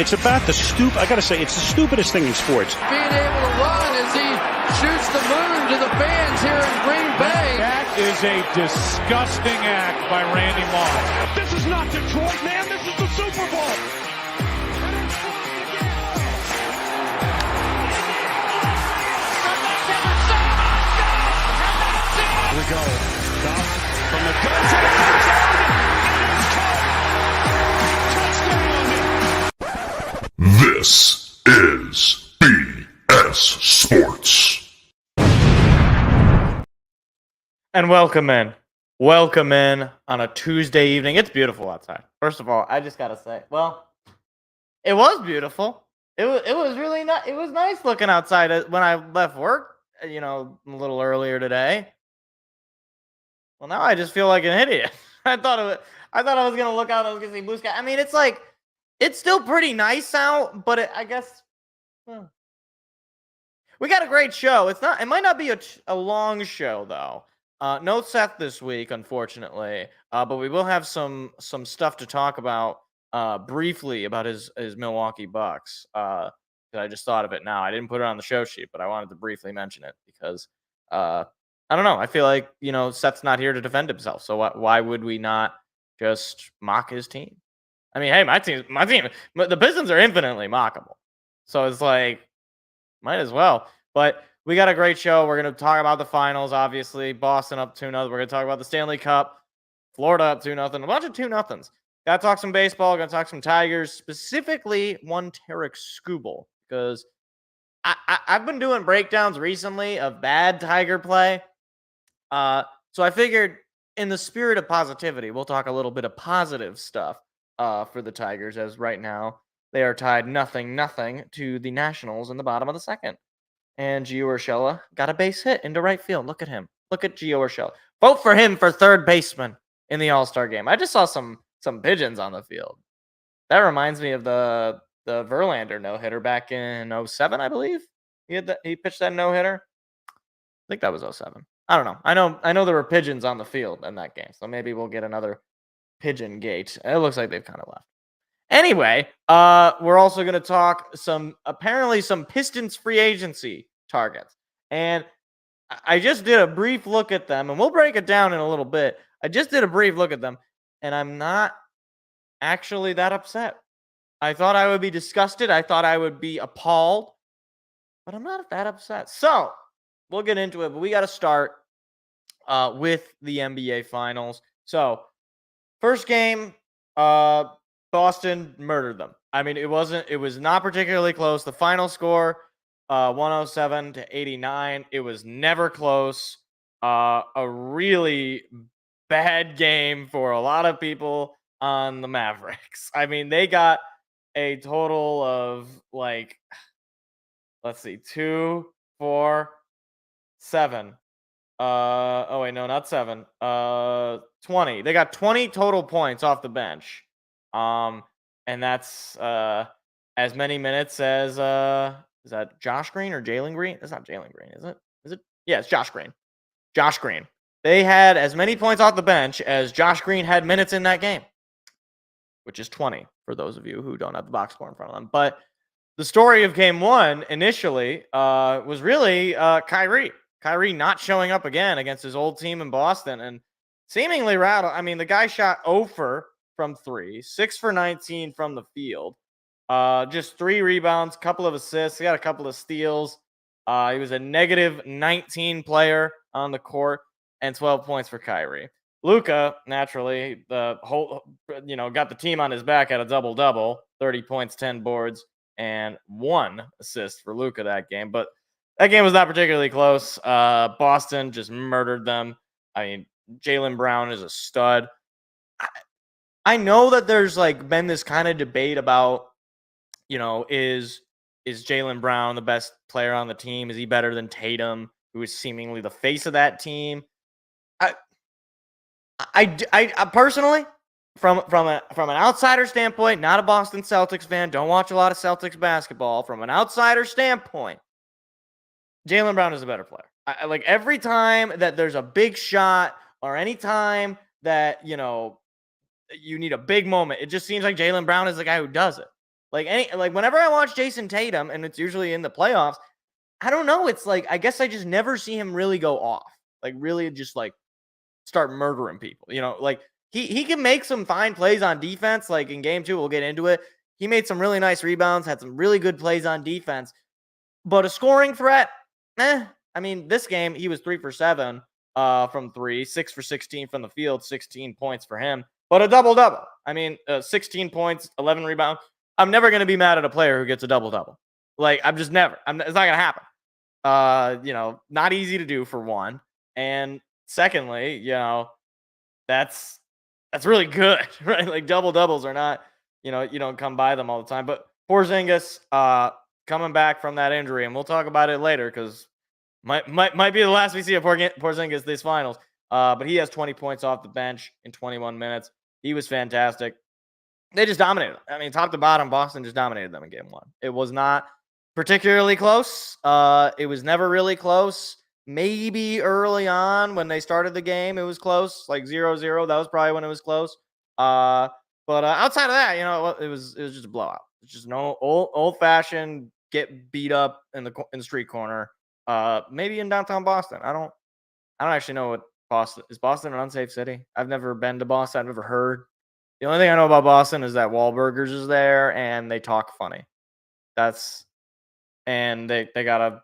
It's about the I gotta say, it's the stupidest thing in sports. Being able to run as he shoots the moon to the fans here in Green Bay. That is a disgusting act by Randy Moss. This is not Detroit, man. This is the Super Bowl. Here we go. Stop from the gun to the touchdown. It is caught. Touchdown. This is BS Sports. And welcome in. Welcome in on a Tuesday evening. It's beautiful outside. First of all, I just got to say, well, it was beautiful. It was really nice. It was nice looking outside when I left work, a little earlier today. Well, now I just feel like an idiot. I thought I was going to look out, I was going to see blue sky. I mean, it's still pretty nice out, but I guess we got a great show. It might not be a long show though. No Seth this week, unfortunately, but we will have some stuff to talk about briefly about his Milwaukee Bucks. I just thought of it now. I didn't put it on the show sheet, but I wanted to briefly mention it because I don't know. I feel like Seth's not here to defend himself, so why would we not just mock his team? I mean, hey, my team, the Pistons are infinitely mockable, so it's like might as well. But we got a great show. We're going to talk about the finals, obviously. Boston up 2-0. We're going to talk about the Stanley Cup. Florida up 2-0. A bunch of 2-0s. Got to talk some baseball. Going to talk some Tigers. Specifically, one Tarek Skubal. Because I've been doing breakdowns recently of bad Tiger play. So I figured in the spirit of positivity, we'll talk a little bit of positive stuff for the Tigers. As right now, they are tied 0-0 to the Nationals in the bottom of the second. And Gio Urshela got a base hit into right field. Look at him. Look at Gio Urshela. Vote for him for third baseman in the All-Star game. I just saw some pigeons on the field. That reminds me of the Verlander no-hitter back in 2007, I believe. He pitched that no-hitter. I think that was 2007. I don't know. I know there were pigeons on the field in that game, so maybe we'll get another pigeon gate. It looks like they've kind of left. Anyway, we're also going to talk some Pistons free agency targets. And I just did a brief look at them, and we'll break it down in a little bit. I just did a brief look at them, and I'm not actually that upset. I thought I would be disgusted. I thought I would be appalled, but I'm not that upset. So we'll get into it, but we got to start with the NBA Finals. So first game, Boston murdered them. I mean, it was not particularly close. The final score, 107-89. It was never close. A really bad game for a lot of people on the Mavericks. I mean, they got a total of let's see, 2, 4, 7. Oh wait, no, not 7. 20. They got 20 total points off the bench. And that's as many minutes as is that Josh Green or Jalen Green? It's not Jalen Green, is it? Is it? Yeah, it's Josh Green. Josh Green. They had as many points off the bench as Josh Green had minutes in that game, which is 20 for those of you who don't have the box score in front of them. But the story of game one initially was really Kyrie. Kyrie not showing up again against his old team in Boston and seemingly rattled. I mean, the guy shot 0 from 3, 6 for 19 from the field. Just 3 rebounds, couple of assists. He got a couple of steals. He was a negative 19 player on the court and 12 points for Kyrie. Luka, naturally, the whole, got the team on his back at a double-double, 30 points, 10 boards, and 1 assist for Luka that game. But that game was not particularly close. Boston just murdered them. I mean, Jaylen Brown is a stud. I know that there's been this kind of debate about, is Jaylen Brown the best player on the team? Is he better than Tatum, who is seemingly the face of that team? I personally, from an outsider standpoint, not a Boston Celtics fan, don't watch a lot of Celtics basketball. From an outsider standpoint, Jaylen Brown is a better player. Every time that there's a big shot or any time that, you need a big moment, it just seems like Jaylen Brown is the guy who does it. Whenever I watch Jason Tatum, and it's usually in the playoffs, I don't know. It's I guess I just never see him really go off. Really just start murdering people. He can make some fine plays on defense. In game 2, we'll get into it. He made some really nice rebounds, had some really good plays on defense. But a scoring threat, I mean, this game, he was 3 for 7 from 3, 6 for 16 from the field, 16 points for him. But a double-double. I mean, 16 points, 11 rebounds. I'm never going to be mad at a player who gets a double-double. Like, I'm just never. It's not going to happen. Not easy to do for one. And secondly, that's really good, right? Like double-doubles are not, you don't come by them all the time. But Porzingis coming back from that injury, and we'll talk about it later because might be the last we see of Porzingis this finals. But he has 20 points off the bench in 21 minutes. He was fantastic. They just dominated. I mean, top to bottom, Boston just dominated them in game one. It was not particularly close. It was never really close. Maybe early on when they started the game, it was close, like 0-0. That was probably when it was close. But outside of that, it was just a blowout. It's just no old-fashioned get beat up in the street corner. Maybe in downtown Boston. I don't actually know what Boston is. Boston an unsafe city? I've never been to Boston. I've never heard. The only thing I know about Boston is that Wahlburgers is there and they talk funny. And they got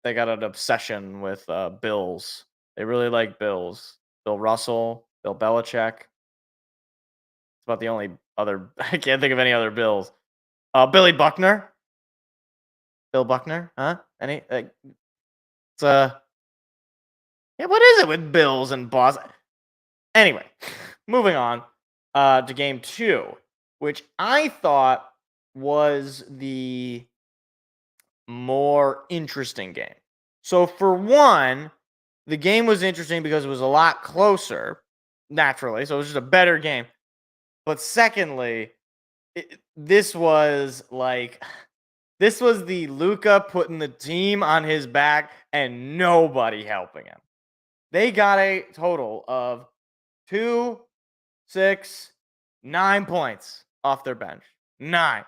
an obsession with Bills. They really like Bills. Bill Russell, Bill Belichick. It's about the only other. I can't think of any other Bills. Billy Buckner. Bill Buckner, huh? Any? It's yeah. What is it with Bills and Boston? Anyway, moving on to game 2, which I thought was the more interesting game. So for one, the game was interesting because it was a lot closer, naturally. So it was just a better game. But secondly, this was the Luka putting the team on his back and nobody helping him. They got a total of 2, 6, 9 points off their bench. 9.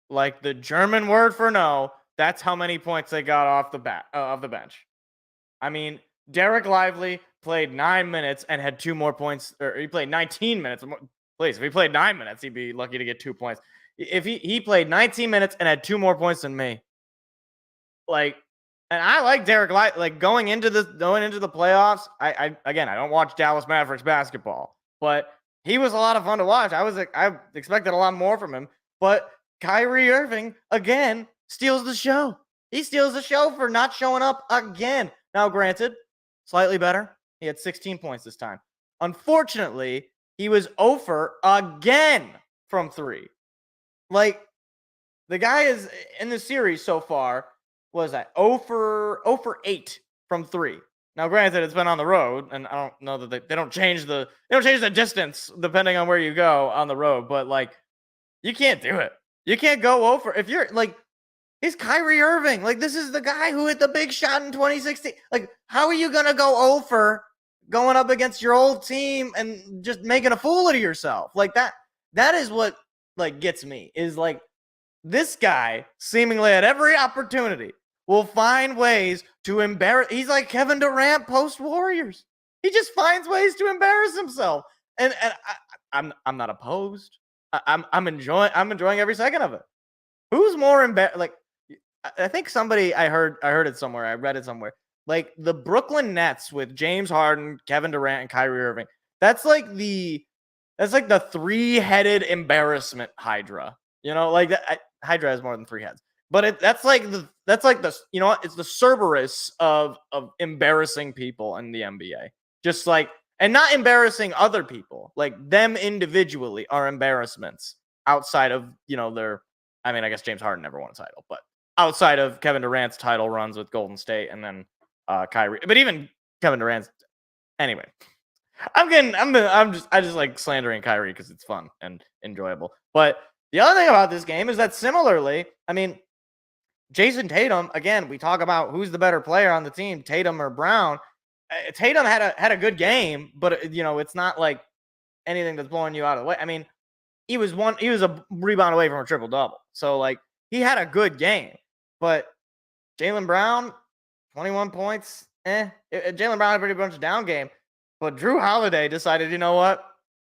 Like the German word for no, that's how many points they got off the bench. I mean, Derek Lively played 9 minutes and had 2 more points, or he played 19 minutes. Please, if he played 9 minutes, he'd be lucky to get 2 points. If he played 19 minutes and had 2 more points than me, and I like Derek Lively. Like going into the playoffs, I don't watch Dallas Mavericks basketball, but he was a lot of fun to watch. I expected a lot more from him, but Kyrie Irving again steals the show. He steals the show for not showing up again. Now, granted, slightly better. He had 16 points this time. Unfortunately, he was 0 for again from 3. Like, the guy is in the series so far, what is that? 0 for 8 from 3. Now, granted, it's been on the road, and I don't know that they don't change the distance depending on where you go on the road, but like, you can't do it. You can't go 0 for if you're like, it's Kyrie Irving. Like, this is the guy who hit the big shot in 2016. Like, how are you gonna go 0 for going up against your old team and just making a fool of yourself? Like that is what like gets me, is like this guy seemingly at every opportunity will find ways to embarrass. He's like Kevin Durant post Warriors. He just finds ways to embarrass himself. And I'm not opposed. I'm enjoying every second of it. Who's more embarrassed? Like, I think somebody I heard it somewhere. I read it somewhere. Like the Brooklyn Nets with James Harden, Kevin Durant, and Kyrie Irving. That's like the 3-headed embarrassment Hydra. Like that. Hydra has more than 3 heads, but that's like the it's the Cerberus of embarrassing people in the NBA. Just like, and not embarrassing other people, like them individually are embarrassments outside of their. I mean, I guess James Harden never won a title, but outside of Kevin Durant's title runs with Golden State and then Kyrie, but even Kevin Durant's. Anyway, I just like slandering Kyrie because it's fun and enjoyable. But the other thing about this game is that similarly, I mean, Jason Tatum, again, we talk about who's the better player on the team, Tatum or Brown. Tatum had a good game, but it's not like anything that's blowing you out of the way. I mean, he was a rebound away from a triple-double. So like he had a good game. But Jaylen Brown, 21 points. Jaylen Brown had a pretty bunch of down game. But Drew Holiday decided, you know what?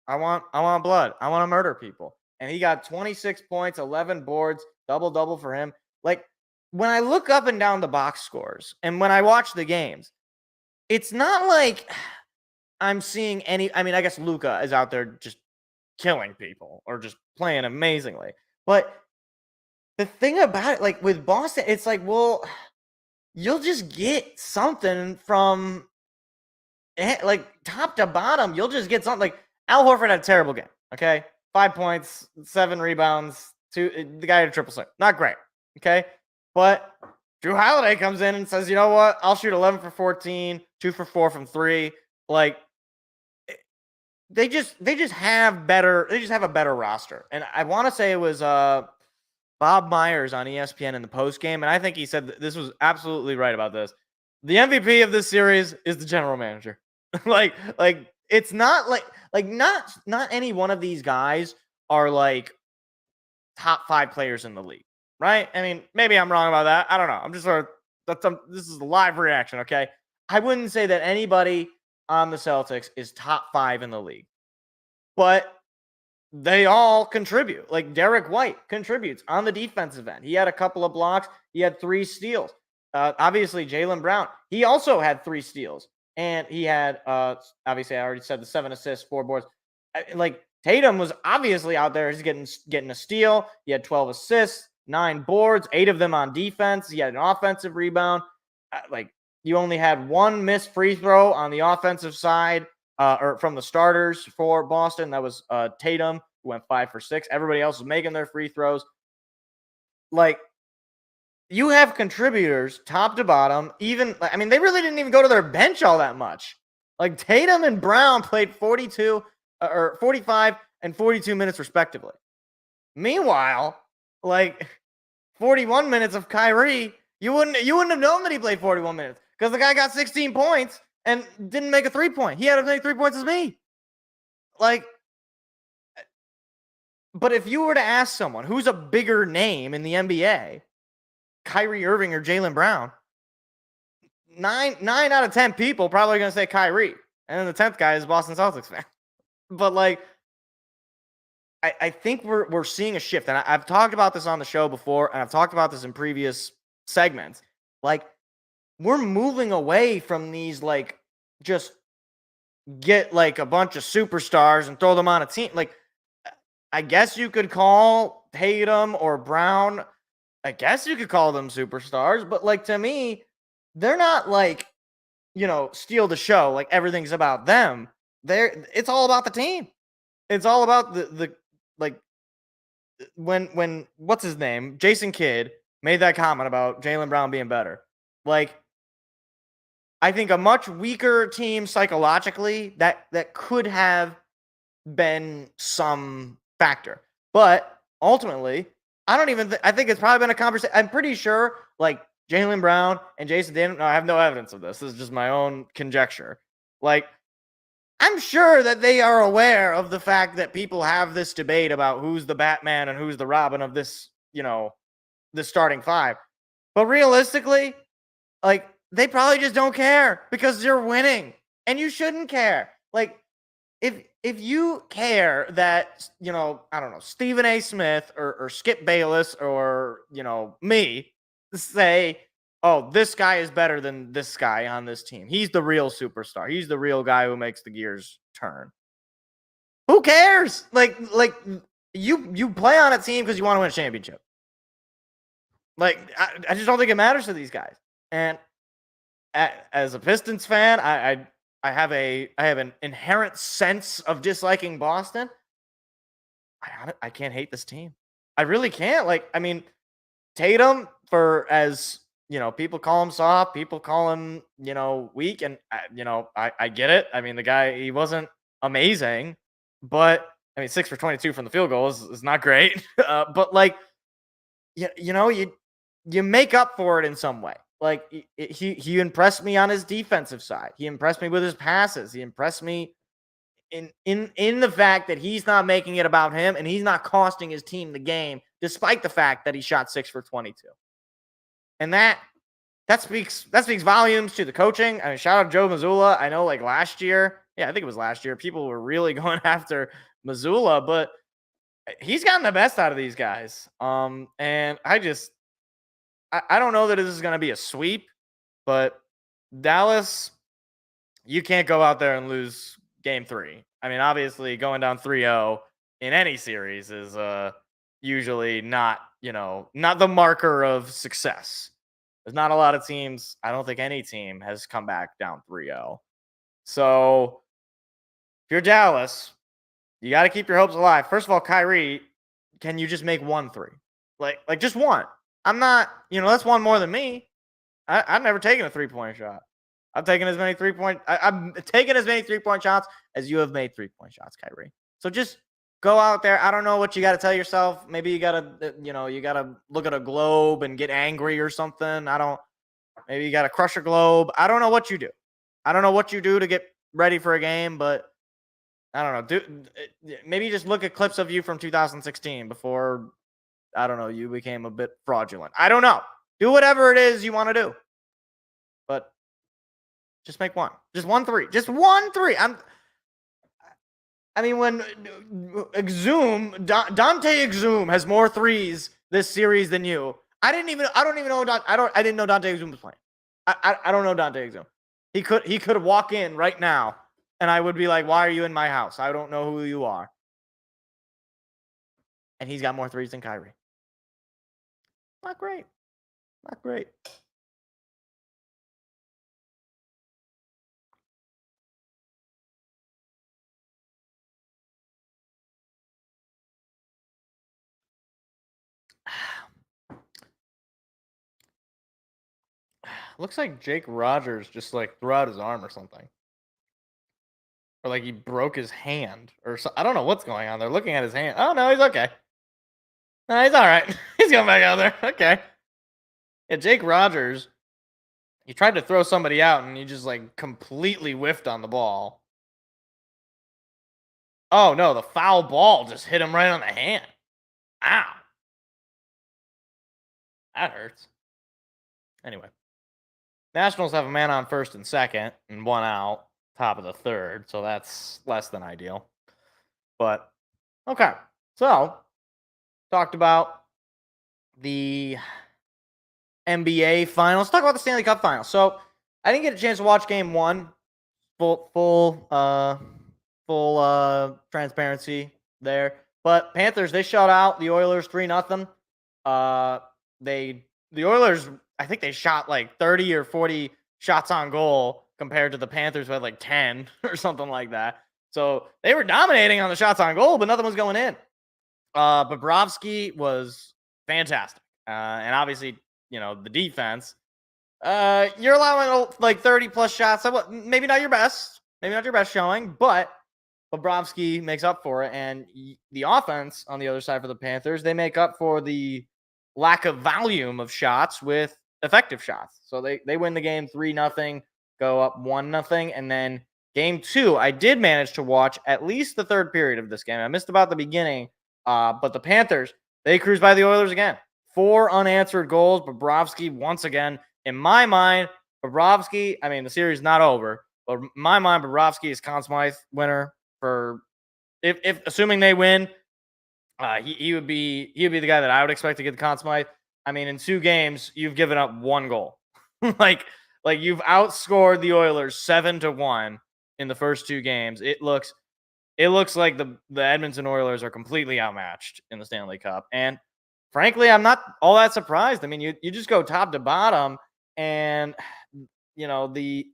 I want blood. I want to murder people. And he got 26 points, 11 boards, double-double for him. Like, when I look up and down the box scores and when I watch the games, it's not like I'm seeing any. I mean, I guess Luka is out there just killing people or just playing amazingly. But the thing about it, like with Boston, it's like, well, you'll just get something from like top to bottom. You'll just get something. Like Al Horford had a terrible game. Okay, 5 points, 7 rebounds, the guy had a triple double. Not great. Okay, but Drew Holiday comes in and says, you know what? I'll shoot 11 for 14, 2 for 4 from 3. Like they just have a better roster. And I want to say it was Bob Myers on ESPN in the post game, and I think he said this was absolutely right about this. The MVP of this series is the general manager. like it's not not any one of these guys are like top 5 players in the league, right? I mean, maybe I'm wrong about that. I don't know. I'm just sort of this is a live reaction, okay? I wouldn't say that anybody on the Celtics is top 5 in the league, but they all contribute. Like Derek White contributes on the defensive end. He had a couple of blocks. He had 3 steals. Obviously, Jaylen Brown, he also had 3 steals. And he had, obviously, I already said the 7 assists, 4 boards. Like Tatum was obviously out there. He's getting a steal. He had 12 assists, 9 boards, 8 of them on defense. He had an offensive rebound. Like you only had 1 missed free throw on the offensive side. Or from the starters for Boston. That was Tatum, who went 5 for 6. Everybody else was making their free throws. Like, you have contributors top to bottom. Even, I mean, they really didn't even go to their bench all that much. Like, Tatum and Brown played 45 and 42 minutes respectively. Meanwhile, like 41 minutes of Kyrie, you wouldn't have known that he played 41 minutes because the guy got 16 points and didn't make a 3-point. He had as many 3 points as me. Like, but if you were to ask someone who's a bigger name in the NBA, Kyrie Irving or Jaylen Brown, 9 out of 10 people probably going to say Kyrie. And then the 10th guy is a Boston Celtics fan. But like, I think we're seeing a shift. And I've talked about this on the show before, and I've talked about this in previous segments. Like, we're moving away from these, like, just get like a bunch of superstars and throw them on a team. Like, I guess you could call Tatum or Brown, I guess you could call them superstars, but like to me, they're not like, steal the show. Like everything's about them. It's all about the team. It's all about the like when what's his name? Jason Kidd made that comment about Jaylen Brown being better. Like, I think a much weaker team psychologically that could have been some factor. But ultimately, I think it's probably been a conversation. I'm pretty sure like Jaylen Brown and Jason Tatum, no, I have no evidence of this. This is just my own conjecture. Like, I'm sure that they are aware of the fact that people have this debate about who's the Batman and who's the Robin of this, this starting 5. But realistically, like, they probably just don't care because you're winning, and you shouldn't care. Like, if you care that, I don't know, Stephen A. Smith or Skip Bayless or, me say, oh, this guy is better than this guy on this team. He's the real superstar. He's the real guy who makes the gears turn. Who cares? Like you play on a team because you want to win a championship. Like, I just don't think it matters to these guys. And as a Pistons fan, I have an inherent sense of disliking Boston. I can't hate this team. I really can't. Like, I mean, Tatum, for as people call him soft, people call him weak, and I get it. I mean, the guy, he wasn't amazing, but I mean, 6 for 22 from the field goal is not great. But like, you make up for it in some way. Like, he impressed me on his defensive side. He impressed me with his passes. He impressed me in the fact that he's not making it about him and he's not costing his team the game, despite the fact that he shot 6 for 22. And that speaks volumes to the coaching. I mean, shout out Joe Mazzulla. I know, like last year, I think it was last year, people were really going after Mazzulla, but he's gotten the best out of these guys. And I don't know that this is going to be a sweep, but Dallas, you can't go out there and lose game 3. I mean, obviously going down 3-0, in any series is usually not, not the marker of success. There's not a lot of teams. I don't think any team has come back down 3-0. So if you're Dallas, you got to keep your hopes alive. First of all, Kyrie, can you just make 1 3? Like just one. I'm not, that's one more than me. I've never taken a 3-point shot. I've taken as many 3-point. I've taken as many 3-point shots as you have made 3-point shots, Kyrie. So just go out there. I don't know what you got to tell yourself. Maybe you got to, you got to look at a globe and get angry or something. Maybe you got to crush a globe. I don't know what you do. I don't know what you do to get ready for a game, but I don't know. Maybe just look at clips of you from 2016 before, I don't know, you became a bit fraudulent. I don't know. Do whatever it is you want to do. But just make one. Just 1 3. Just 1 3. I mean, when Dante Exum has more threes this series than you. I didn't know Dante Exum was playing. I don't know Dante Exum. He could walk in right now and I would be like, why are you in my house? I don't know who you are. And he's got more threes than Kyrie. Not great. Not great. Looks like Jake Rogers just threw out his arm or something. Or he broke his hand or so. I don't know what's going on. They're looking at his hand. Oh, no, he's okay. No, he's all right. He's going back out there. Okay. Yeah, Jake Rogers, he tried to throw somebody out and he just completely whiffed on the ball. Oh, no, the foul ball just hit him right on the hand. Ow. That hurts. Anyway. Nationals have a man on first and second and 1 out, top of the third. So that's less than ideal. But, okay. So, talked about the NBA finals. Let's talk about the Stanley Cup finals. So, I didn't get a chance to watch game 1. Full transparency there. But Panthers, they shut out the Oilers 3-0. The Oilers, I think they shot 30 or 40 shots on goal compared to the Panthers who had 10 or something like that. So they were dominating on the shots on goal, but nothing was going in. Bobrovsky was fantastic. And obviously, the defense. You're allowing 30 plus shots. Maybe not your best. Maybe not your best showing, but Bobrovsky makes up for it. And the offense on the other side for the Panthers, they make up for the lack of volume of shots with effective shots. So they win the game 3-0, go up 1-0. And then game 2, I did manage to watch at least the third period of this game. I missed about the beginning, but the Panthers, they cruised by the Oilers again. 4 unanswered goals. Bobrovsky, once again, in my mind, the series is not over, but in my mind, Bobrovsky is Conn Smythe winner for if assuming they win. He would be the guy that I would expect to get the Conn Smythe. I mean, in 2 games, you've given up 1 goal. You've outscored the Oilers 7-1 in the first 2 games. It looks like the Edmonton Oilers are completely outmatched in the Stanley Cup. And frankly, I'm not all that surprised. I mean, you just go top to bottom, and the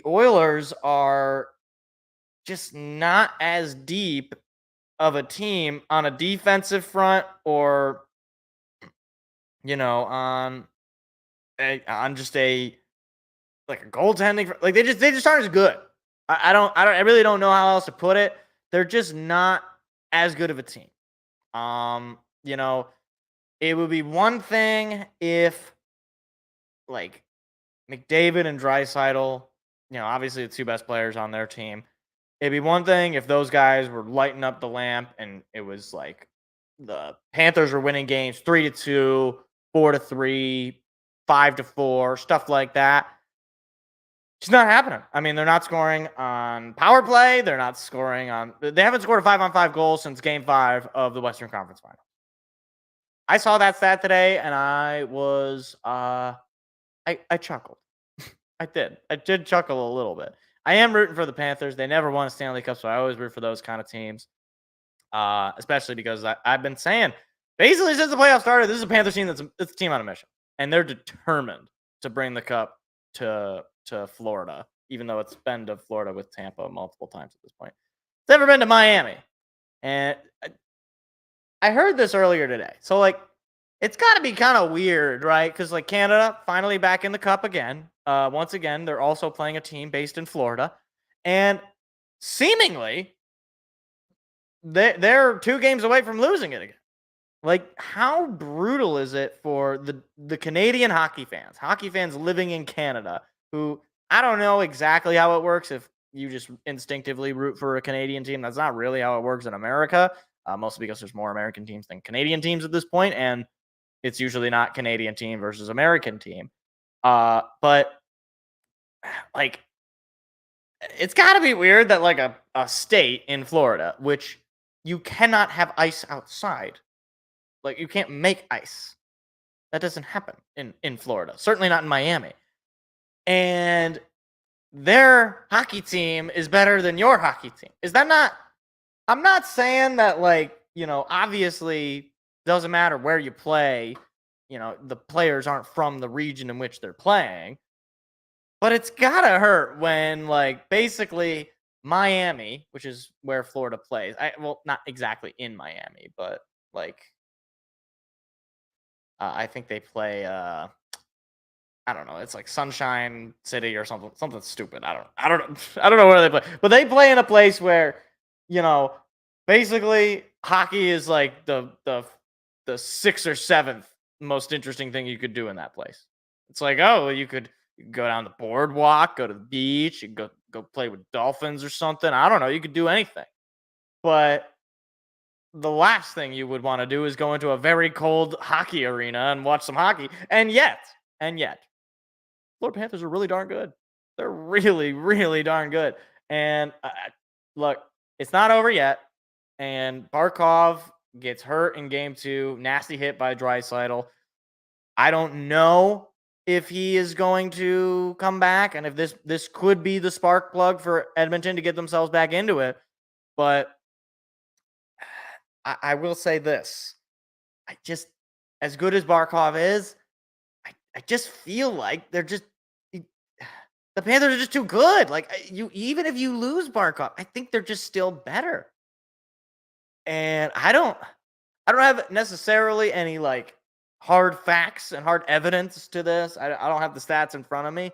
Oilers are just not as deep of a team on a defensive front or on just a goaltending. They just aren't as good. I really don't know how else to put it. They're just not as good of a team. It would be one thing if McDavid and Draisaitl, obviously the 2 best players on their team. It'd be one thing if those guys were lighting up the lamp and it was the Panthers were winning games 3-2, 4-3, 5-4, stuff like that. It's not happening. I mean, they're not scoring on power play. They haven't scored a 5-on-5 goal since game 5 of the Western Conference Final. I saw that stat today and I was, I chuckled. I did chuckle a little bit. I am rooting for the Panthers. They never won a Stanley Cup, so I always root for those kind of teams. especially because I've been saying basically since the playoffs started, this is a Panthers team that's a team on a mission, and they're determined to bring the cup to Florida, even though it's been to Florida with Tampa multiple times at this point. It's never been to Miami, and I heard this earlier today. So like, it's got to be kind of weird, right? Because like Canada finally back in the cup again. Once again, they're also playing a team based in Florida, and seemingly they're 2 games away from losing it again. Like, how brutal is it for the Canadian hockey fans living in Canada, who I don't know exactly how it works if you just instinctively root for a Canadian team. That's not really how it works in America, mostly because there's more American teams than Canadian teams at this point, and it's usually not Canadian team versus American team. But like, it's got to be weird that like a state in Florida, which you cannot have ice outside, like you can't make ice. That doesn't happen in Florida. Certainly not in Miami. And their hockey team is better than your hockey team. Is that not? I'm not saying that, like, obviously doesn't matter where you play. The players aren't from the region in which they're playing. But it's gotta hurt when, like, basically Miami, which is where Florida plays. Well, not exactly in Miami, but like, I think they play. I don't know. It's like Sunshine City or something stupid. I don't know where they play, but they play in a place where, basically hockey is like the 6th or 7th most interesting thing you could do in that place. It's like, oh, you could go down the boardwalk, go to the beach, you go play with dolphins or something. I don't know. You could do anything, but the last thing you would want to do is go into a very cold hockey arena and watch some hockey. And yet, Florida Panthers are really darn good. They're really, really darn good. And look, it's not over yet. And Barkov gets hurt in game 2. Nasty hit by Draisaitl. I don't know if he is going to come back, and if this could be the spark plug for Edmonton to get themselves back into it. But I will say this. As good as Barkov is, I just feel like the Panthers are just too good. Like, even if you lose Barkov, I think they're just still better. And I don't have necessarily any like hard facts and hard evidence to this. I don't have the stats in front of me.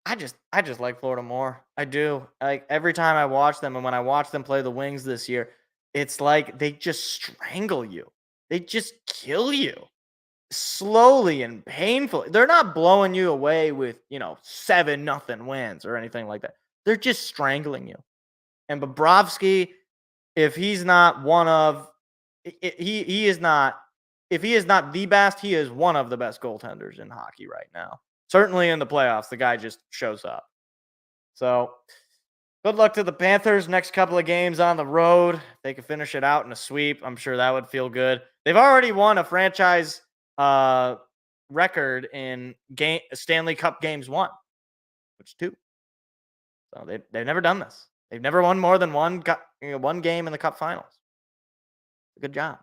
I just like Florida more. I do. Like, every time I watch them, and when I watch them play the Wings this year, it's like they just strangle you. They just kill you slowly and painfully. They're not blowing you away with, 7-0 wins or anything like that. They're just strangling you. And Bobrovsky, if he's not one of, he is not, if he is not the best, he is one of the best goaltenders in hockey right now. Certainly in the playoffs, the guy just shows up. So good luck to the Panthers. Next couple of games on the road. They could finish it out in a sweep. I'm sure that would feel good. They've already won a franchise record in Stanley Cup games won, which is 2. So they've never done this. They've never won more than one game in the Cup Finals. Good job.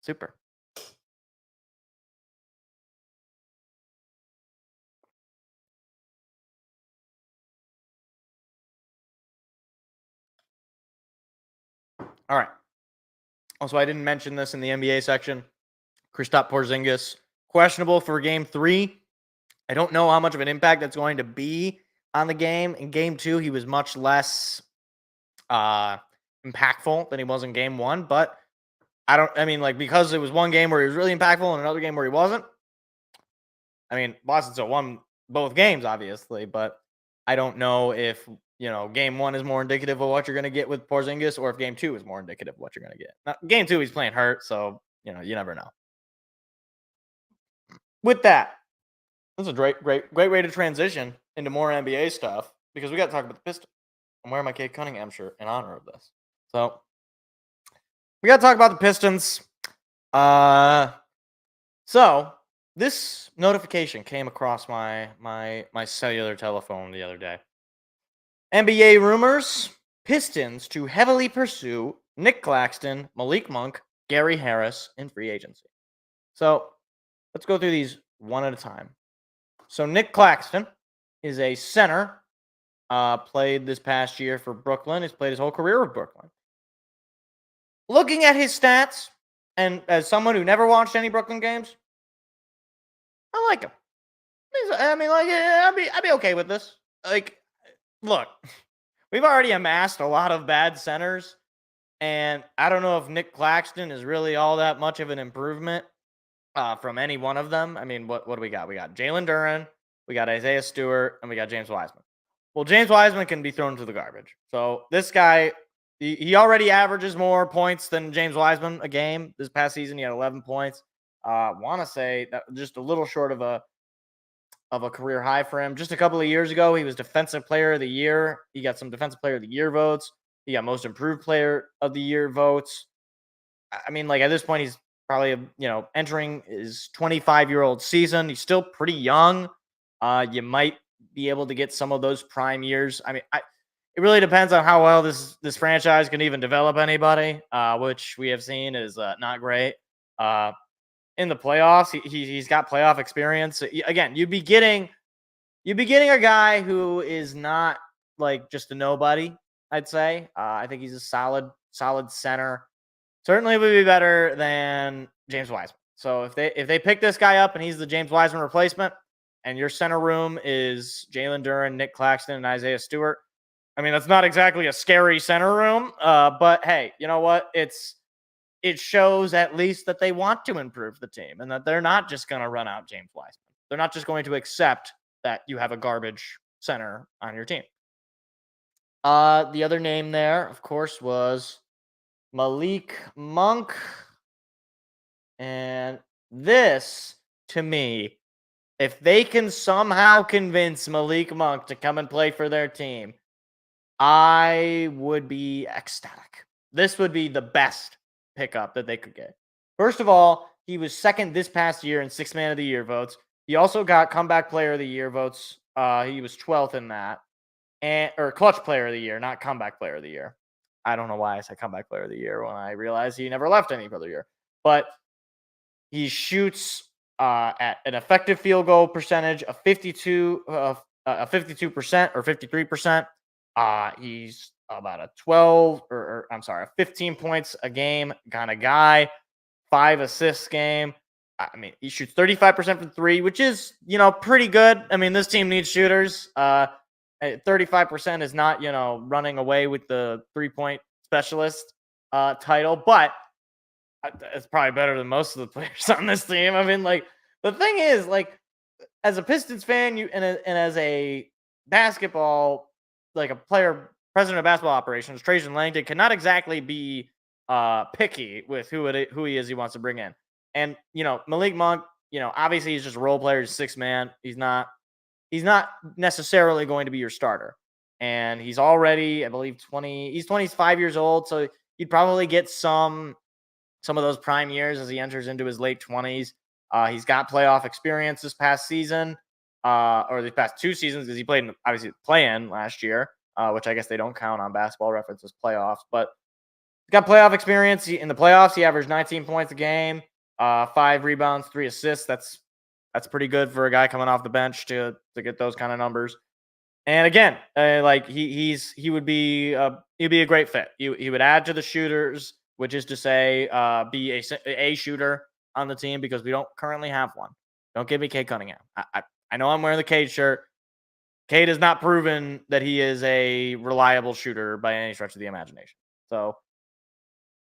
Super. All right. Also, I didn't mention this in the NBA section. Kristaps Porzingis, questionable for game 3. I don't know how much of an impact that's going to be on the game. In game 2, he was much less impactful than he was in game 1, but because it was one game where he was really impactful and another game where he wasn't. Boston still won both games, obviously, but I don't know if, game 1 is more indicative of what you're going to get with Porzingis, or if game 2 is more indicative of what you're going to get. Now, game 2, he's playing hurt, so, you never know. With that, this is a great way to transition into more NBA stuff, because we got to talk about the Pistons. I'm wearing my Kate Cunningham shirt in honor of this. So, we got to talk about the Pistons. So this notification came across my cellular telephone the other day. NBA rumors. Pistons to heavily pursue Nick Claxton, Malik Monk, Gary Harris in free agency. So let's go through these one at a time. So Nick Claxton is a center, played this past year for Brooklyn. He's played his whole career with Brooklyn. Looking at his stats, and as someone who never watched any Brooklyn games, I like him. I'd be okay with this. Like, look, we've already amassed a lot of bad centers, and I don't know if Nick Claxton is really all that much of an improvement from any one of them. I mean, what do we got? We got Jalen Duren, we got Isaiah Stewart, and we got James Wiseman. Well, James Wiseman can be thrown to the garbage. So this guy, he already averages more points than James Wiseman a game. This past season, he had 11 points. Want to say that just a little short of a career high for him. Just a couple of years ago, he was Defensive Player of the Year. He got some Defensive Player of the Year votes. He got Most Improved Player of the Year votes. I mean, like, at this point, he's probably, entering his 25-year-old season. He's still pretty young. You might be able to get some of those prime years. I mean, it really depends on how well this franchise can even develop anybody, which we have seen is not great. In the playoffs, he's got playoff experience. Again, you'd be getting a guy who is not like just a nobody. I'd say. I think he's a solid center. Certainly would be better than James Wiseman. So if they pick this guy up and he's the James Wiseman replacement, and your center room is Jalen Duren, Nick Claxton, and Isaiah Stewart, I mean, that's not exactly a scary center room. But hey, you know what? It shows at least that they want to improve the team and that they're not just going to run out James Wiseman. They're not just going to accept that you have a garbage center on your team. The other name there, of course, was Malik Monk. And this, to me, if they can somehow convince Malik Monk to come and play for their team, I would be ecstatic. This would be the best pickup that they could get. First of all, he was second this past year in Sixth Man of the Year votes. He also got Comeback Player of the Year votes. He was 12th in that. Or Clutch Player of the Year, not Comeback Player of the Year. I don't know why I said Comeback Player of the Year when I realized he never left any other year. But he shoots at an effective field goal percentage of 52% or 53%. He's about a 15 points a game kind of guy, 5 assists game. I mean, he shoots 35% from three, which is, pretty good. I mean, this team needs shooters. 35% is not, running away with the 3-point specialist title, but it's probably better than most of the players on this team. I mean, like, the thing is, like, as a Pistons fan, and as a basketball, like a president of basketball operations, Trajan Langdon cannot exactly be picky with who he is he wants to bring in. And, Malik Monk, obviously he's just a role player, he's 6 man. He's not necessarily going to be your starter. And he's already, I believe, 25 years old. So he'd probably get some of those prime years as he enters into his late 20s. He's got playoff experience this past season, or the past 2 seasons, because he played in, obviously, play-in last year, which I guess they don't count on Basketball Reference as playoffs. But he's got playoff experience. In the playoffs, he averaged 19 points a game, 5 rebounds, 3 assists. That's pretty good for a guy coming off the bench to get those kind of numbers. And again, he would be a great fit. He would add to the shooters, which is to say, be a shooter on the team, because we don't currently have one. Don't give me Cade Cunningham. I know I'm wearing the Cade shirt. Cade has not proven that he is a reliable shooter by any stretch of the imagination. So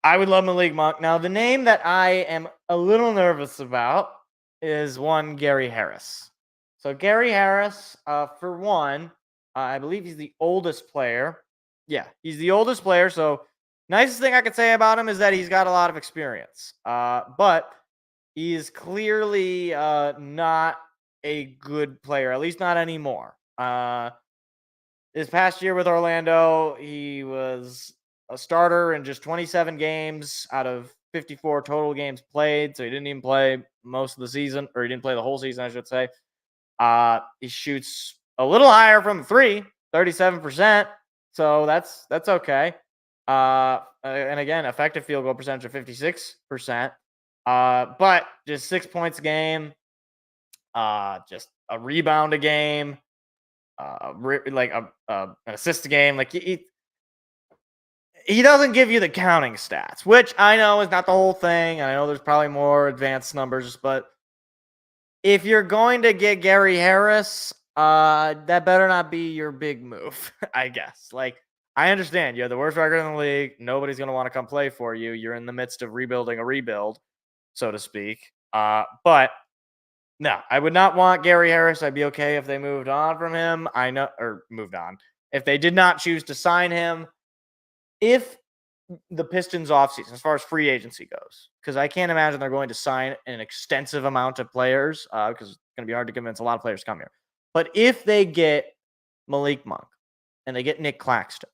I would love Malik Monk. Now, the name that I am a little nervous about is one Gary Harris. So Gary Harris, for one, I believe he's the oldest player. Yeah, he's the oldest player. So nicest thing I could say about him is that he's got a lot of experience. But he is clearly not a good player, at least not anymore. This past year with Orlando, he was a starter in just 27 games out of 54 total games played. So he didn't even play most of the season, or he didn't play the whole season, I should say. He shoots a little higher from 3, 37%, So that's okay. And again, effective field goal percentage of 56%. But just 6 points a game, just a rebound a game, like an assist a game. Like he doesn't give you the counting stats, which I know is not the whole thing. And I know there's probably more advanced numbers, but if you're going to get Gary Harris, that better not be your big move, I guess. Like, I understand you have the worst record in the league. Nobody's going to want to come play for you. You're in the midst of rebuilding a rebuild, so to speak. But no, I would not want Gary Harris. I'd be okay if they moved on from him. Moved on. If they did not choose to sign him, if the Pistons offseason, as far as free agency goes, because I can't imagine they're going to sign an extensive amount of players, because it's going to be hard to convince a lot of players to come here. But if they get Malik Monk and they get Nick Claxton,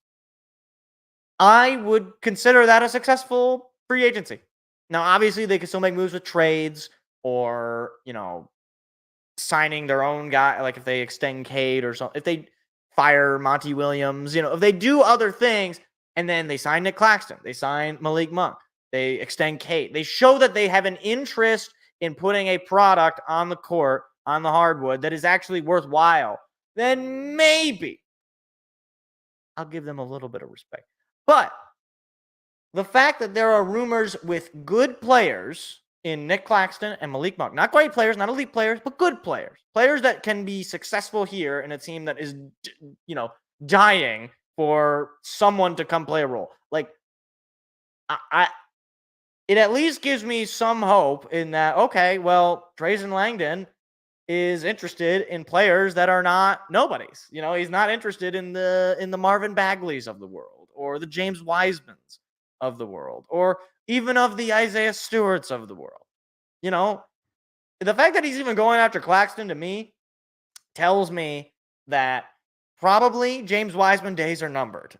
I would consider that a successful free agency. Now, obviously, they could still make moves with trades or, signing their own guy, like if they extend Cade or something, if they fire Monty Williams, if they do other things and then they sign Nick Claxton, they sign Malik Monk, they extend Cade, they show that they have an interest in putting a product on the court, on the hardwood that is actually worthwhile, then maybe I'll give them a little bit of respect. But the fact that there are rumors with good players in Nick Claxton and Malik Monk, not great players, not elite players, but good players, players that can be successful here in a team that is, dying for someone to come play a role. Like, it at least gives me some hope in that, okay, well, Trajan Langdon is interested in players that are not nobodies. He's not interested in the Marvin Bagleys of the world or the James Wisemans of the world or even of the Isaiah Stewarts of the world. The fact that he's even going after Claxton to me tells me that probably James Wiseman days are numbered,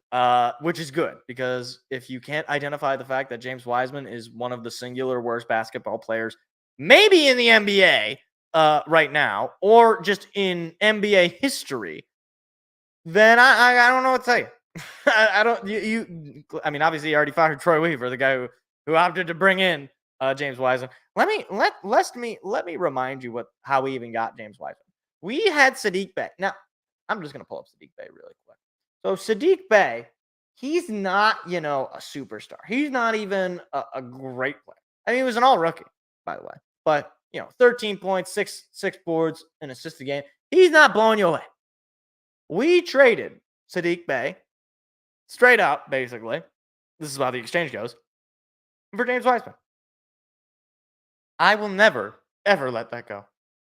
which is good because if you can't identify the fact that James Wiseman is one of the singular worst basketball players, maybe in the NBA right now, or just in NBA history, then I don't know what to tell you. I don't. I mean, obviously, you already fired Troy Weaver, the guy who opted to bring in James Wiseman. Let me remind you how we even got James Wiseman. We had Sadiq Bey. Now, I'm just gonna pull up Sadiq Bey really quick. So Sadiq Bey, he's not a superstar. He's not even a great player. I mean, he was an all rookie, by the way. But 13 points, six boards, an assist a game. He's not blowing you away. We traded Sadiq Bey straight up, basically. This is how the exchange goes for James Wiseman. I will never, ever let that go.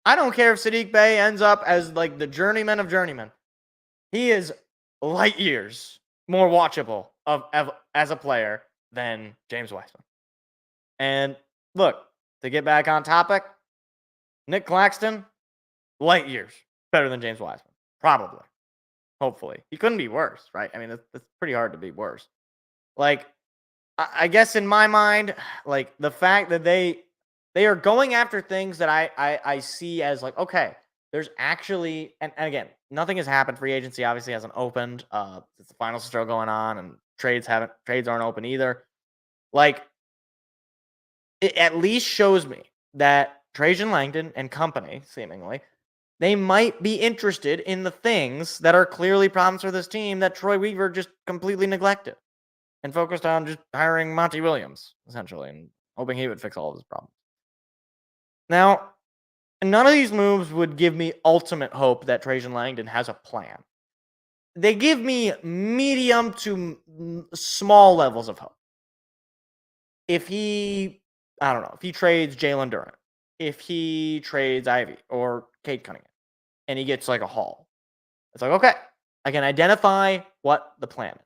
I don't care if Sadiq Bey ends up as like the journeyman of journeymen. He is light years more watchable as a player than James Wiseman. And look, to get back on topic, Nick Claxton, light years better than James Wiseman. Probably. Hopefully. He couldn't be worse, right? I mean, it's pretty hard to be worse. Like, I guess in my mind, like the fact that they are going after things that I see as like, okay, there's actually, and again, nothing has happened. Free agency obviously hasn't opened. The finals are still going on, and trades aren't open either. Like, it at least shows me that Trajan Langdon and company, seemingly, they might be interested in the things that are clearly problems for this team that Troy Weaver just completely neglected and focused on just hiring Monty Williams, essentially, and hoping he would fix all of his problems. Now, none of these moves would give me ultimate hope that Trajan Langdon has a plan. They give me medium to small levels of hope. If he trades Jalen Durant, if he trades Ivy or Cade Cunningham, and he gets like a haul, it's like, okay, I can identify what the plan is.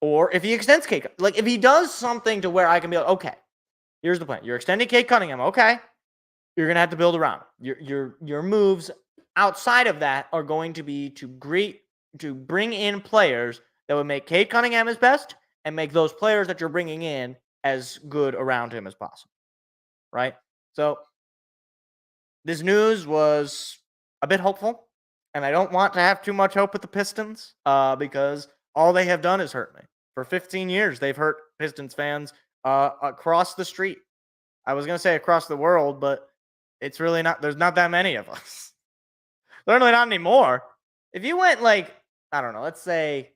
Or if he extends Cade, like if he does something to where I can be like, okay, here's the plan. You're extending Cade Cunningham, okay. You're gonna have to build around it. Your moves outside of that are going to be to bring in players that would make Cade Cunningham his best and make those players that you're bringing in as good around him as possible, right? So this news was a bit hopeful, and I don't want to have too much hope with the Pistons because all they have done is hurt me. For 15 years, they've hurt Pistons fans across the street. I was going to say across the world, but it's really not. There's not that many of us. Certainly not anymore. If you went like, I don't know, let's say,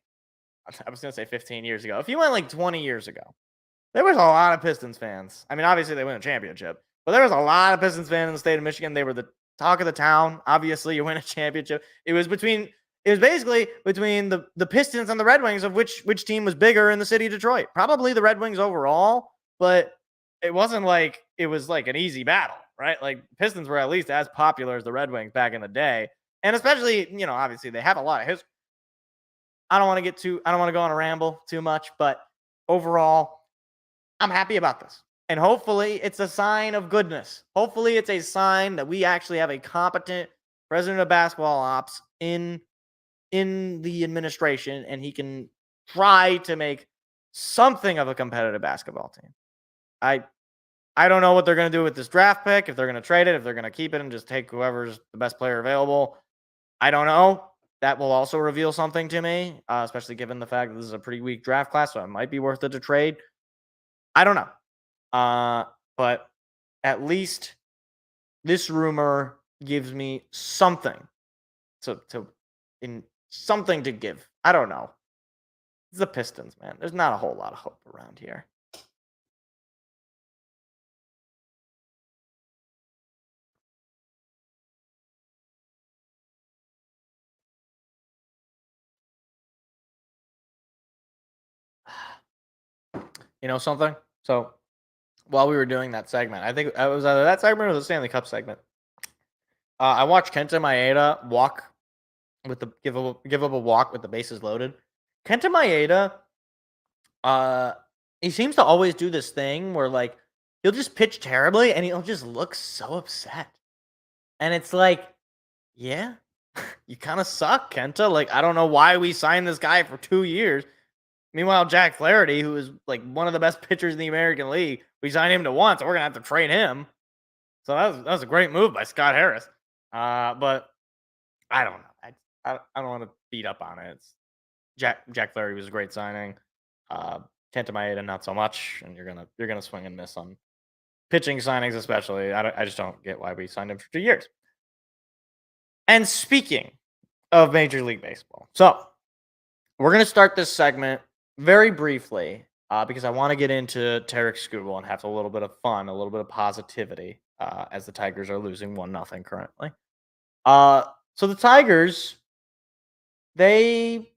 I was going to say 15 years ago. If you went like 20 years ago, there was a lot of Pistons fans. I mean, obviously they win a championship, but there was a lot of Pistons fans in the state of Michigan. They were the talk of the town. Obviously, you win a championship. It was basically between the Pistons and the Red Wings of which team was bigger in the city of Detroit. Probably the Red Wings overall, but it wasn't like it was like an easy battle, right? Like Pistons were at least as popular as the Red Wings back in the day. And especially, obviously they have a lot of history. I don't want to go on a ramble too much, but overall, I'm happy about this. And hopefully it's a sign of goodness. Hopefully it's a sign that we actually have a competent president of basketball ops in the administration, and he can try to make something of a competitive basketball team. I don't know what they're going to do with this draft pick, if they're going to trade it, if they're going to keep it and just take whoever's the best player available. I don't know. That will also reveal something to me, especially given the fact that this is a pretty weak draft class, so it might be worth it to trade. I don't know. But at least this rumor gives me something something to give. I don't know. It's the Pistons, man. There's not a whole lot of hope around here. You know something? So while we were doing that segment, I think it was either that segment or the Stanley Cup segment. I watched Kenta Maeda walk with the give up a walk with the bases loaded. Kenta Maeda, he seems to always do this thing where like he'll just pitch terribly and he'll just look so upset. And it's like, yeah, you kind of suck, Kenta. Like, I don't know why we signed this guy for 2 years. Meanwhile, Jack Flaherty, who is like one of the best pitchers in the American League, we signed him to one, so we're gonna have to trade him. So that was a great move by Scott Harris. But I don't know. I don't want to beat up on it. Jack Flaherty was a great signing. Kenta Maeda, not so much, and you're gonna swing and miss on pitching signings, especially. I just don't get why we signed him for 2 years. And speaking of Major League Baseball, so we're gonna start this segment very briefly because I want to get into Tarek Skubal and have a little bit of fun, a little bit of positivity as the Tigers are losing 1-0 currently. So the Tigers, they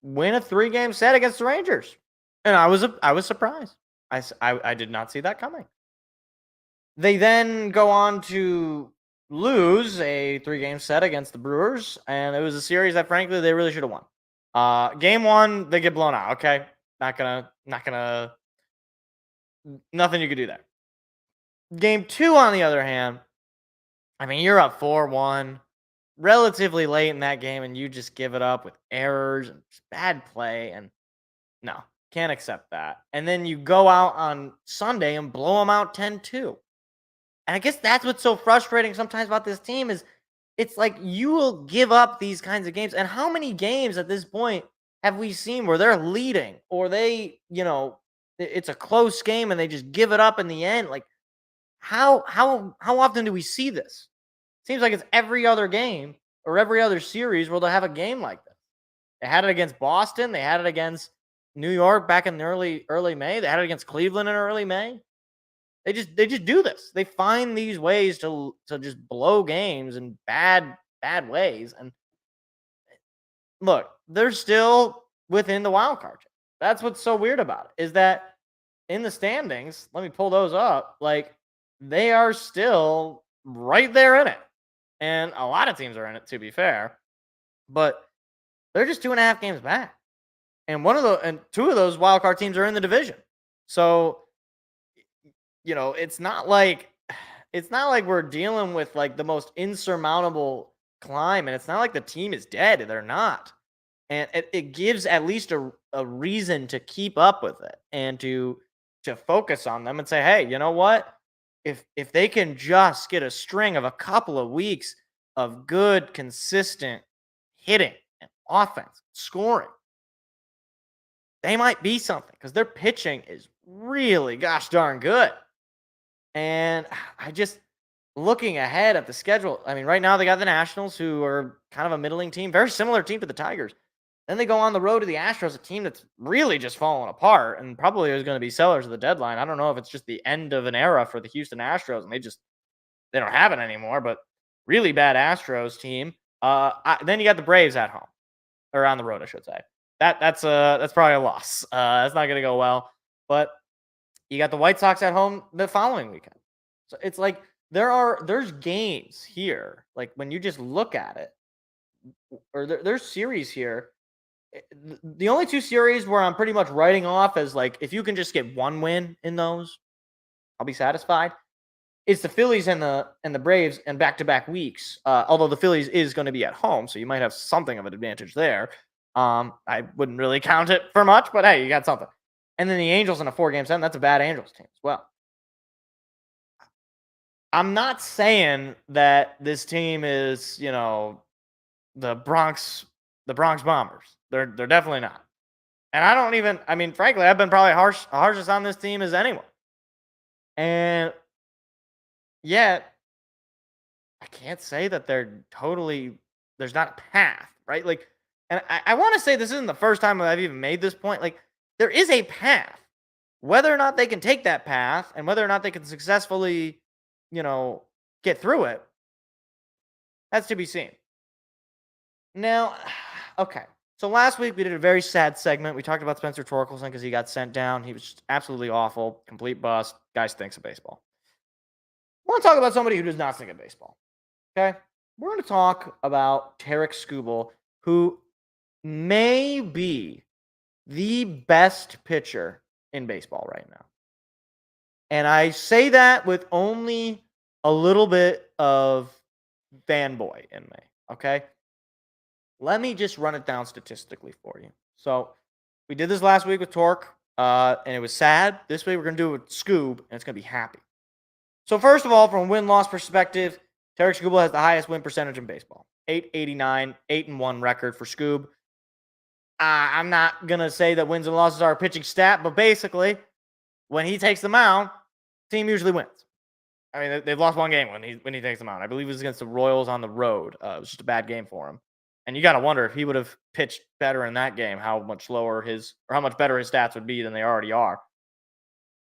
win a 3-game set against the Rangers, and I was surprised. I did not see that coming. They then go on to lose a 3-game set against the Brewers, and it was a series that frankly they really should have won. Game 1, they get blown out. Okay, nothing you could do there. Game 2, on the other hand, I mean, you're up 4-1 relatively late in that game, and you just give it up with errors and bad play, and no, can't accept that. And then you go out on Sunday and blow them out 10-2. And I guess that's what's so frustrating sometimes about this team is it's like you will give up these kinds of games. And how many games at this point have we seen where they're leading or they, it's a close game and they just give it up in the end? Like how often do we see this? Seems like it's every other game or every other series where they'll have a game like this. They had it against Boston. They had it against New York back in early May. They had it against Cleveland in early May. They just do this. They find these ways to just blow games in bad ways. And look, they're still within the wild card. That's what's so weird about it, is that in the standings, let me pull those up, like they are still right there in it. And a lot of teams are in it, to be fair. But they're just 2.5 games back. And two of those wild card teams are in the division. So it's not like we're dealing with like the most insurmountable climb, and it's not like the team is dead. They're not. And it gives at least a reason to keep up with it and to focus on them and say, hey, you know what? If they can just get a string of a couple of weeks of good, consistent hitting and offense, scoring, they might be something because their pitching is really gosh darn good. And I just looking ahead at the schedule. I mean, right now they got the Nationals, who are kind of a middling team, very similar team to the Tigers. Then they go on the road to the Astros, a team that's really just falling apart and probably is going to be sellers of the deadline. I don't know if it's just the end of an era for the Houston Astros and they don't have it anymore, but really bad Astros team. Then you got the Braves at home, or on the road, I should say. That's probably a loss. That's not going to go well. But you got the White Sox at home the following weekend. So it's like there's games here. Like when you just look at it, or there's series here. The only two series where I'm pretty much writing off as like, if you can just get one win in those, I'll be satisfied. It's the Phillies and the Braves and back-to-back weeks. Although the Phillies is going to be at home, so you might have something of an advantage there. I wouldn't really count it for much, but hey, you got something. And then the Angels in a 4-game set. That's a bad Angels team as well. I'm not saying that this team is, the Bronx Bombers. They're definitely not. And I mean, frankly, I've been probably harshest on this team as anyone. And yet, I can't say that there's not a path, right? Like, and I want to say this isn't the first time I've even made this point. Like, there is a path. Whether or not they can take that path and whether or not they can successfully, get through it, that's to be seen. Now, okay. So last week we did a very sad segment. We talked about Spencer Torkelson because he got sent down. He was just absolutely awful, complete bust. Guy stinks of baseball. I want to talk about somebody who does not stink of baseball. Okay? We're going to talk about Tarik Skubal, who may be the best pitcher in baseball right now. And I say that with only a little bit of fanboy in me. Okay? Let me just run it down statistically for you. So we did this last week with Torque, and it was sad. This week we're going to do it with Scoob, and it's going to be happy. So first of all, from a win-loss perspective, Tarik Skubal has the highest win percentage in baseball. 889, 8-1 record for Scoob. I'm not going to say that wins and losses are a pitching stat, but basically, when he takes the mound, team usually wins. I mean, they've lost one game when he takes the mound. I believe it was against the Royals on the road. It was just a bad game for him. And you got to wonder if he would have pitched better in that game, how much better his stats would be than they already are.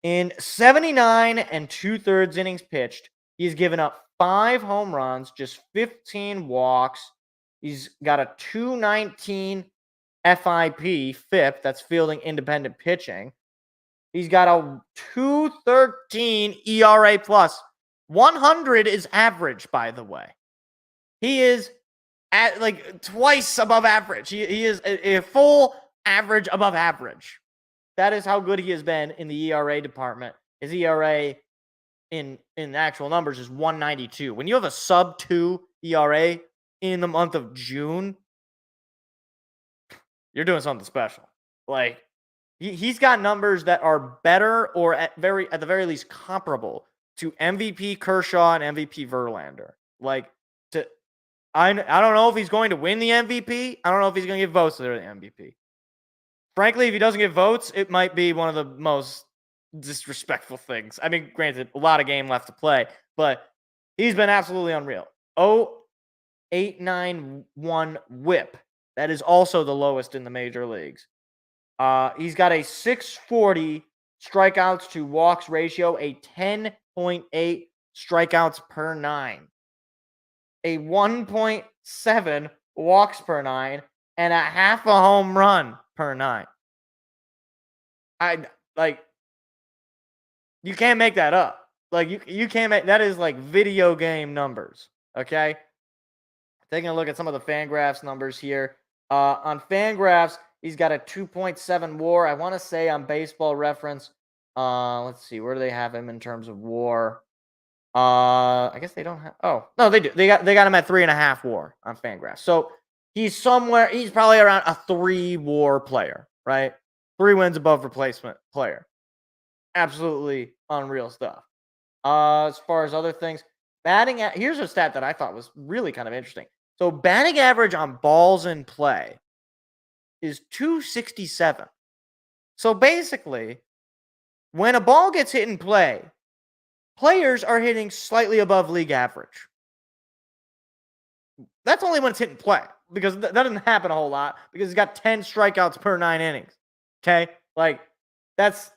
In 79 2/3 innings pitched, he's given up 5 home runs, just 15 walks. He's got a 219 FIP, FIP, that's fielding independent pitching. He's got a 213 ERA plus. 100 is average, by the way. He is at like twice above average. He is a full average above average. That is how good he has been in the ERA department. His ERA in actual numbers is 192. When you have a sub-2 ERA in the month of June, you're doing something special. Like, he's got numbers that are better or at the very least comparable to MVP Kershaw and MVP Verlander. Like, I don't know if he's going to win the MVP. I don't know if he's going to get votes for the MVP. Frankly, if he doesn't get votes, it might be one of the most disrespectful things. I mean, granted, a lot of game left to play, but he's been absolutely unreal. 0.891 whip. That is also the lowest in the major leagues. He's got a 640 strikeouts to walks ratio, a 10.8 strikeouts per 9, a 1.7 walks per 9, and a half a home run per 9. You can't make that up. Like, you can't make that. Is like video game numbers. Okay. Taking a look at some of the Fangraphs numbers here. On Fangraphs, he's got a 2.7 WAR. I want to say on Baseball Reference. Let's see, where do they have him in terms of WAR? I guess they don't have. Oh no, they do. They got him at 3.5 WAR on Fangraphs. So he's somewhere. He's probably around a 3 WAR player, right? 3 wins above replacement player. Absolutely unreal stuff. As far as other things, here's a stat that I thought was really kind of interesting. So batting average on balls in play is 267. So basically, when a ball gets hit in play, players are hitting slightly above league average. That's only when it's hit in play, because that doesn't happen a whole lot, because he's got 10 strikeouts per 9 innings. Okay? Like, that's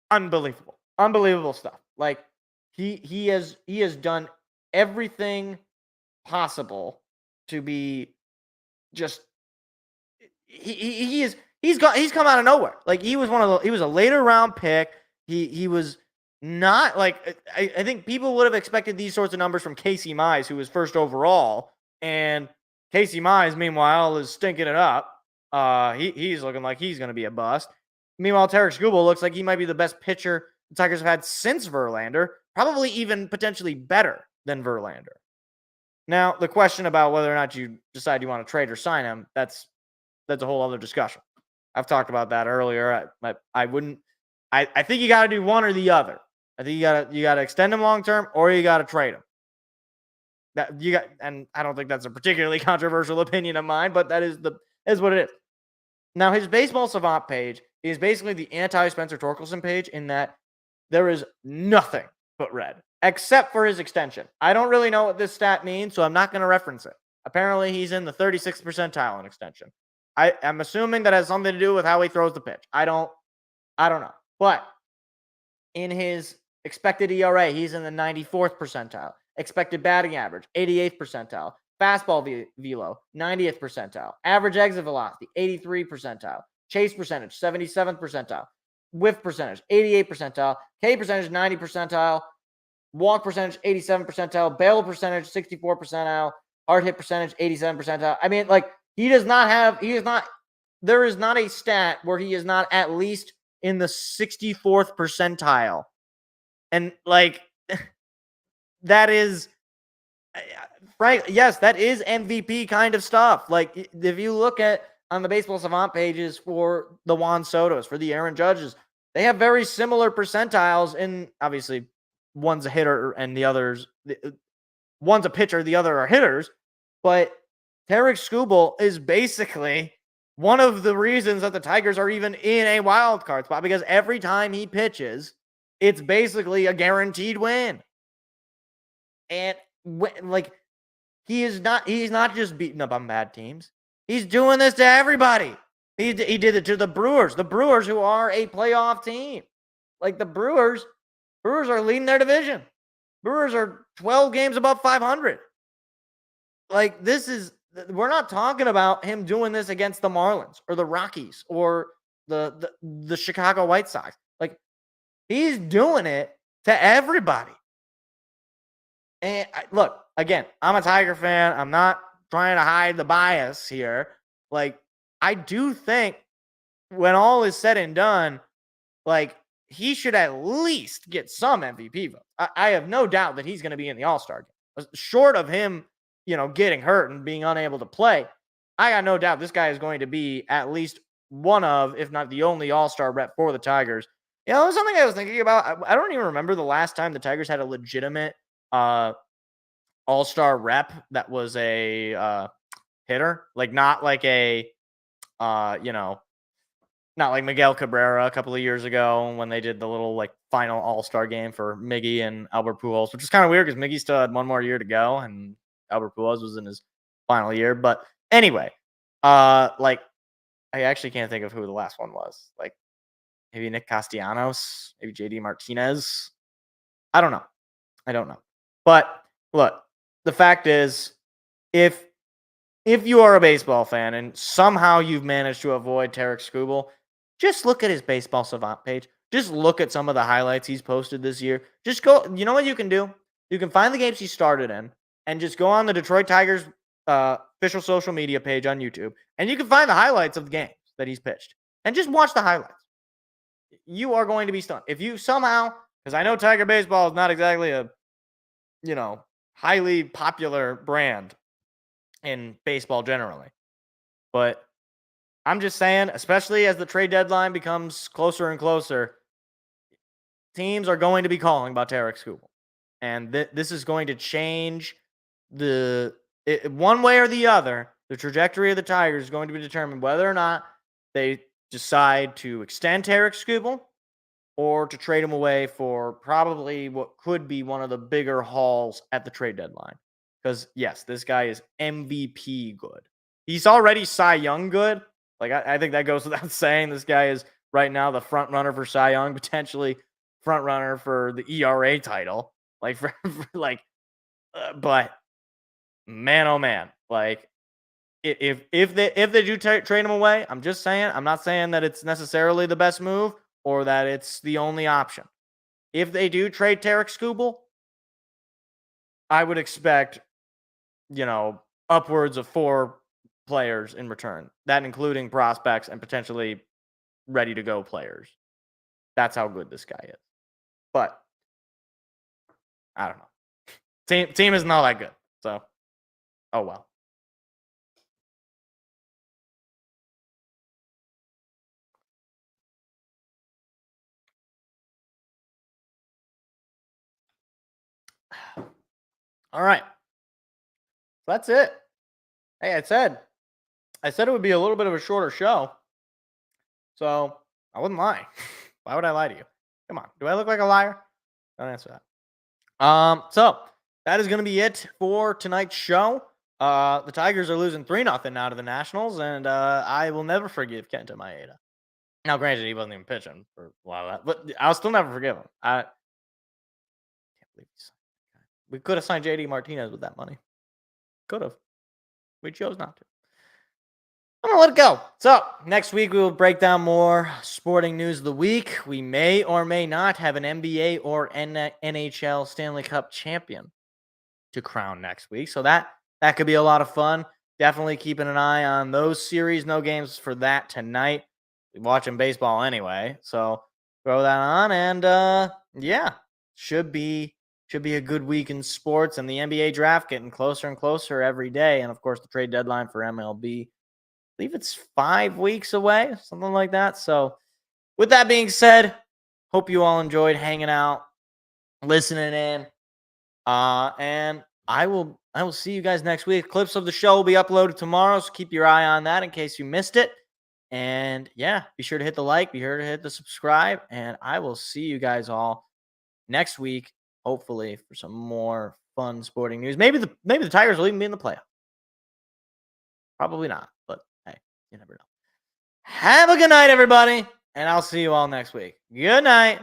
unbelievable. Unbelievable stuff. Like, he has done everything possible to be just he's come out of nowhere. Like, he was a later round pick. He was not like, I think people would have expected these sorts of numbers from Casey Mize, who was first overall, and Casey Mize, meanwhile, is stinking it up. He's looking like he's going to be a bust. Meanwhile, Tarik Skubal looks like he might be the best pitcher the Tigers have had since Verlander, probably even potentially better than Verlander. Now, the question about whether or not you decide you want to trade or sign him, that's a whole other discussion. I've talked about that earlier. I wouldn't. I think you got to do one or the other. I think you got to extend him long term, or you got to trade him. And I don't think that's a particularly controversial opinion of mine, but that is what it is. Now, his Baseball Savant page is basically the anti-Spencer Torkelson page, in that there is nothing but red, except for his extension. I don't really know what this stat means, so I'm not going to reference it. Apparently, he's in the 36th percentile in extension. I'm assuming that has something to do with how he throws the pitch. I don't know. But in his expected ERA, he's in the 94th percentile. Expected batting average, 88th percentile. Fastball velo, 90th percentile. Average exit velocity, 83 percentile. Chase percentage, 77th percentile. Whiff percentage, 88 percentile. K percentage, 90 percentile. Walk percentage, 87 percentile. Bail percentage, 64 percentile. Hard hit percentage, 87 percentile. I mean, like, there is not a stat where he is not at least in the 64th percentile. And, like, that is, Frank, yes, that is MVP kind of stuff. Like, if you look at on the Baseball Savant pages for the Juan Sotos, for the Aaron Judges, they have very similar percentiles. In, obviously, one's a hitter and one's a pitcher, the other are hitters. But Tarik Skubal is basically one of the reasons that the Tigers are even in a wild card spot, because every time he pitches, it's basically a guaranteed win. And like, he's not just beating up on bad teams. He's doing this to everybody. He did it to the Brewers. The Brewers, who are a playoff team. Like, the Brewers are leading their division. Brewers are 12 games above 500. Like, we're not talking about him doing this against the Marlins or the Rockies or the Chicago White Sox. Like, he's doing it to everybody. And look, again, I'm a Tiger fan. I'm not trying to hide the bias here. Like, I do think when all is said and done, like, he should at least get some MVP votes. I have no doubt that he's going to be in the All-Star game. Short of him, getting hurt and being unable to play, I got no doubt this guy is going to be at least one of, if not the only All-Star rep for the Tigers. There's something I was thinking about. I don't even remember the last time the Tigers had a legitimate All-Star rep that was a hitter. Like, not like a, not like Miguel Cabrera a couple of years ago when they did the little, like, final All-Star game for Miggy and Albert Pujols, which is kind of weird because Miggy still had one more year to go and Albert Pujols was in his final year. But anyway, like, I actually can't think of who the last one was. Like, maybe Nick Castellanos, maybe JD Martinez. I don't know. But look, the fact is, if you are a baseball fan and somehow you've managed to avoid Tarik Skubal, just look at his Baseball Savant page. Just look at some of the highlights he's posted this year. Just go, you know what you can do? You can find the games he started in and just go on the Detroit Tigers official social media page on YouTube, and you can find the highlights of the games that he's pitched. And just watch the highlights. You are going to be stunned. If you somehow, because I know Tiger Baseball is not exactly a, highly popular brand in baseball generally. But I'm just saying, especially as the trade deadline becomes closer and closer, teams are going to be calling about Tarik Skubal. And this is going to change one way or the other, the trajectory of the Tigers is going to be determined whether or not they decide to extend Tarek Skubal or to trade him away for probably what could be one of the bigger hauls at the trade deadline. Because, yes, this guy is MVP good. He's already Cy Young good. Like, I think that goes without saying. This guy is right now the front runner for Cy Young, potentially front runner for the ERA title. Like, but man, oh man, like if they do trade him away, I'm just saying, I'm not saying that it's necessarily the best move or that it's the only option. If they do trade Tarek Skubal, I would expect, upwards of 4 players in return, that including prospects and potentially ready to go players. That's how good this guy is. But I don't know. Team isn't all that good. So, oh well. All right. That's it. Hey, I said it would be a little bit of a shorter show. So, I wouldn't lie. Why would I lie to you? Come on. Do I look like a liar? Don't answer that. So that is going to be it for tonight's show. The Tigers are losing 3-0 now to the Nationals, and I will never forgive Kenta Maeda. Now, granted, he wasn't even pitching for a lot of that, but I'll still never forgive him. I can't believe we could have signed JD Martinez with that money. Could have. We chose not to. I'm going to let it go. So, next week we will break down more sporting news of the week. We may or may not have an NBA or NHL Stanley Cup champion to crown next week. So that could be a lot of fun. Definitely keeping an eye on those series. No games for that tonight. We're watching baseball anyway. So, throw that on. And, yeah, should be a good week in sports. And the NBA draft getting closer and closer every day. And, of course, the trade deadline for MLB. I believe it's 5 weeks away, something like that. So, with that being said, hope you all enjoyed hanging out, listening in, and I will see you guys next week. Clips of the show will be uploaded tomorrow, so keep your eye on that in case you missed it. And yeah, be sure to hit the like, be sure to hit the subscribe, and I will see you guys all next week, hopefully for some more fun sporting news. Maybe the Tigers will even be in the playoff. Probably not, but hey, you never know. Have a good night, everybody, and I'll see you all next week. Good night.